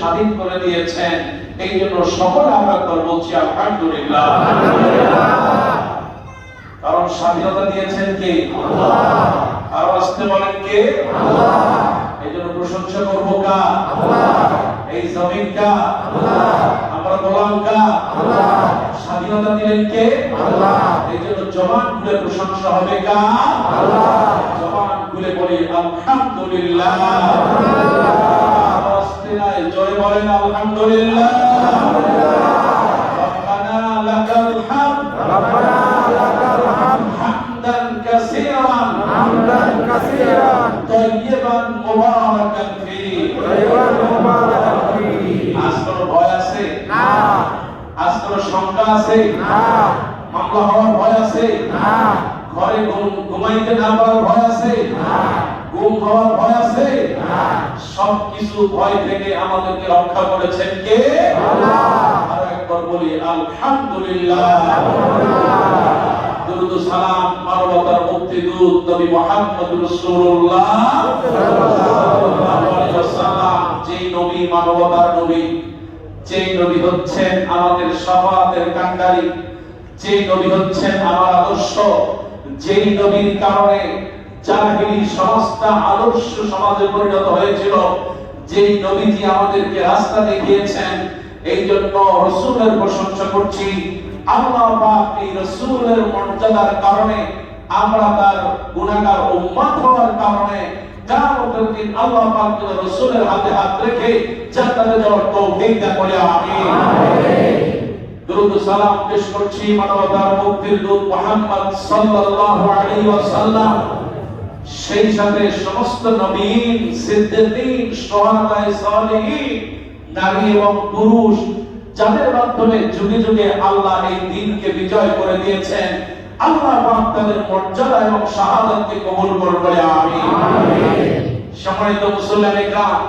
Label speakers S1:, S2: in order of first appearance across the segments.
S1: স্বাধীন করে দিয়েছেন। এই জন্য সকলে আমরা বলছি আলহামদুলিল্লাহ। কারণ স্বাধীনতা দিয়েছেন কে? আল্লাহ। আর আসতে বলেন কে? আল্লাহ। এই জন্য প্রশংসা করবো কার? আল্লাহ। এই জমিন কার? আল্লাহ। আমরা গোলাম কার? আল্লাহ। স্বাধীনতা দিলেন কে? আল্লাহ। এই জন্য জবান খুলে প্রশংসা হবে কার? আল্লাহ। জবান খুলে বলি আলহামদুলিল্লাহ। জয় বলেন আলহামদুলিল্লাহ। রব্বানা লাকাল হামদ, রব্বানা লাকাল হামদ হামদান কাসীরান, হামদান কাসীরান তাইয়িবান মুবারাকান ফীহি, তাইয়িবান মুবারাকান ফীহি। আজ কোনো ভয় আছে? না। আজ কোনো শঙ্কা আছে? না। মামলা হওয়ার ভয় আছে? না। ঘরে ঘুমাইতে না পারার ভয় আছে? না। গুম হওয়ার ভয় আছে? না। সবকিছু ভয় থেকে আমাদেরকে রক্ষা করেছেন কে? আল্লাহ। আর একবার বলি আলহামদুলিল্লাহ। দুরূদ ও সালাম মানবতার মুক্তিদূত নবী মুহাম্মদ রাসূলুল্লাহ সাল্লাল্লাহু আলাইহি ওয়াসাল্লাম, যেই নবী মানবতার নবী, যেই নবী হচ্ছেন আমাদের শাফাআতের কাণ্ডারী, যেই নবী হচ্ছেন আমার আদর্শ, যেই নবীর কারণে জাহিলি সমাজটা আদর্শ সমাজে পরিণত হয়েছিল, যেই নবীজি আমাদেরকে রাস্তা দেখিয়েছেন। এই জন্য রাসূলের প্রশংসা করছি। আল্লাহ পাক এই রাসূলের মর্যাদার কারণে, আমরা তার গুনাহগার উম্মত হওয়ার কারণে কিয়ামতের দিন আল্লাহ পাক রাসূলের হাতে হাত রেখে জান্নাতে যাওয়ার তৌফিক দান করে। আমিন। দুরূদ ও সালাম পেশ করছি মানবতার মুক্তির দূত মুহাম্মদ সাল্লাল্লাহু আলাইহি ওয়াসাল্লাম, সেই সাথে সমস্ত নবীন, সিদ্দিকীন, শুহাদা, সালিহিন, নারী এবং পুরুষ, যাদের মাধ্যমে যুগে যুগে আল্লাহ এই দ্বীনকে বিজয় করে দিয়েছেন। আল্লাহ পাক তাদের মর্যাদা এবং শাহাদাতকে কবুল করুন বলে আমিন। সম্মানিত মুসলিম کرام,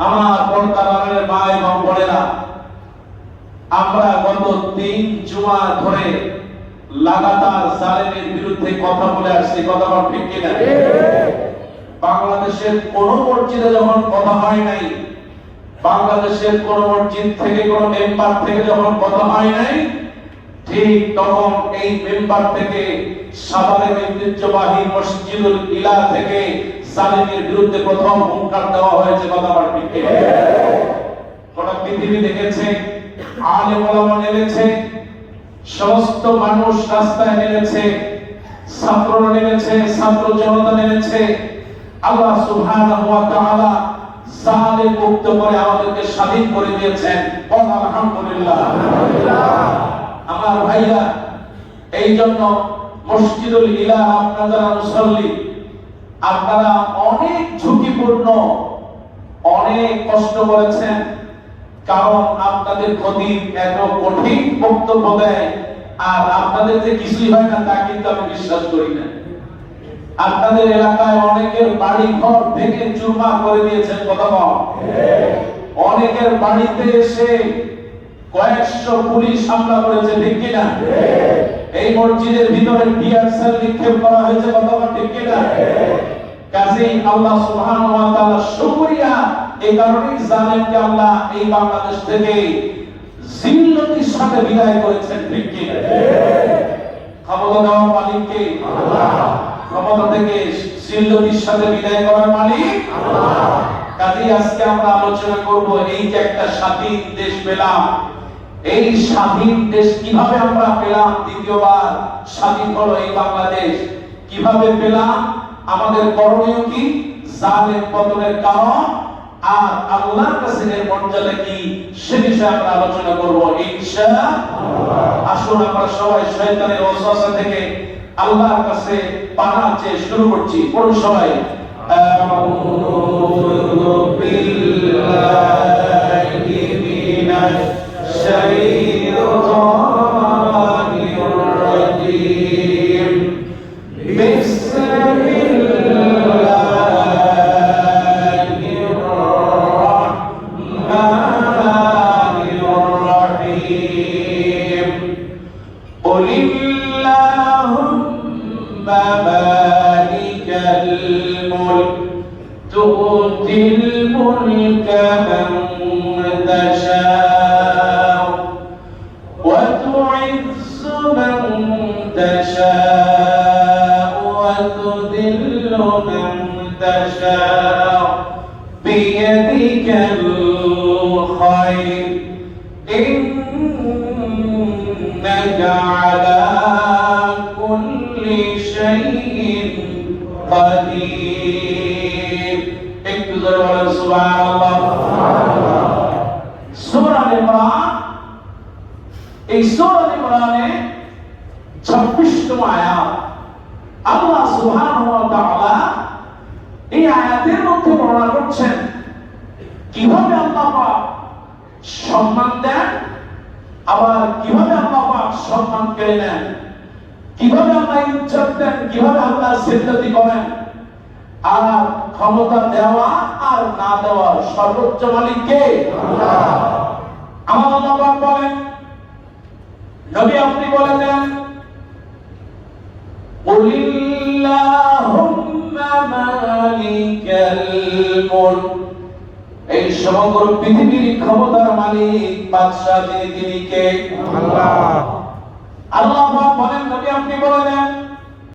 S1: আমার পর্দার মা এবং বোনেরা, আমরা গত 3 জুমা ধরে লাগাতার জালেমের বিরুদ্ধে কথা বলে আসছি। কথা বল ঠিক কিনা? বাংলাদেশের কোন মসজিদে যখন কথা হয় নাই, বাংলাদেশের কোন মসজিদ থেকে কোন মেম্বার থেকে যখন কথা হয় নাই, ঠিক তখন এই মেম্বার থেকে সাভারের ঐতিহ্যবাহী মসজিদুল ইলা থেকে জালেমের বিরুদ্ধে প্রথম হুঙ্কার দেওয়া হয়েছে। কথা বল ঠিক কিনা? গোটা পৃথিবী দেখেছে, আলেম ওলামা নেমেছে, সমস্ত মানুষ রাস্তায় নেমেছে, ছাত্ররা নেমেছে, ছাত্র জনতা নেমেছে। আল্লাহ সুবহানাহু ওয়া তাআলা জালেম মুক্ত করে আমাদেরকে স্বাধীন করে দিয়েছেন। আলহামদুলিল্লাহ। আমার ভাইরা, এই জন্য মসজিদুল ইলা আপনারা যারা মুসল্লি, আপনারা অনেক ঝুঁকিপূর্ণ, অনেক কষ্ট করেছেন। কারণ আপনাদের ক্ষতি এত কঠিন বক্তব্য দেয়, আর আপনাদের যে কিছুই হয় না তা কিন্তু আমি বিশ্বাস করি না। আপনাদের এলাকায় অনেকের বাড়ি ঘর ভেঙে চুরমার করে দিয়েছেন। কথা বল। অনেকের বাড়িতে এসে কয়েকশো পুলিশ হামলা করেছে। ঠিক কিনা? এই মসজিদের ভিতরে টিয়ার সেল নিক্ষেপ করা হয়েছে। কথা বল ঠিক কিনা? কাজেই আল্লাহ সুবহানাহু ওয়া তাআলা শুকরিয়া, এই কারণেই জালেমকে আল্লাহ এই বাংলাদেশ থেকে জিল্লতির সাথে বিদায় করেছেন। ঠিক কি? ক্ষমতা দেওয়ার মালিক কে? আল্লাহ। ক্ষমতা থেকে জিল্লতির সাথে বিদায় করার মালিক আল্লাহ। কাজেই আজকে আমরা আলোচনা করব, এই যে একটা স্বাধীন দেশ পেলাম, এই স্বাধীন দেশ কিভাবে আমরা পেলাম, দ্বিতীয়বার স্বাধীন হলো এই বাংলাদেশ, কিভাবে পেলাম, আমাদের করণীয় কি, জালেম পতনের কারণ, আর আল্লাহর কাছে এর মর্যাদা কি, সে বিষয়ে আমরা আলোচনা করব ইনশাআল্লাহ। আসুন আমরা সবাই শয়তানের ওয়াসওয়াসা থেকে আল্লাহর কাছে পানাহ চেয়ে শুরু করছি। পড়ুন সবাই, আউযু বিল্লাহি মিনাশ শাইতানির রাজীম। مالك الملك تؤتي الملك من تشاء وتعز من تشاء وتذل من تشاء بيدك الخير إنك على كل شيء قدير. اكتب سبحان الله. সূরা ইমরান, এই সূরা ইমরানে 26তম আয়াত। আল্লাহ সুবহানাহু ওয়া তাআলা এই আয়াতের মধ্যে বর্ণনা করছেন কিভাবে আল্লাহ পাক সম্মান দেন, আবার কিভাবে আল্লাহ পাক সম্মান কেড়ে নেন, কিভাবে আল্লাহ ইজ্জত দেন, কিভাবে আল্লাহ সিদ্ধাতি করেন। আর ক্ষমতা দেওয়া আর না দেওয়ার সর্বোচ্চ মালিক কে? আল্লাহ। আমার আল্লাহ পাক বলেন, নবী আপনি বলে দেন, কুলিল্লাহুম্মা মালিকাল মুলক, এই সমগ্র পৃথিবীর ক্ষমতার মালিক বাদশা যিনি, তিনি কে? আল্লাহ। আল্লাহ পাক বলেন, নবী আপনি বলে দেন,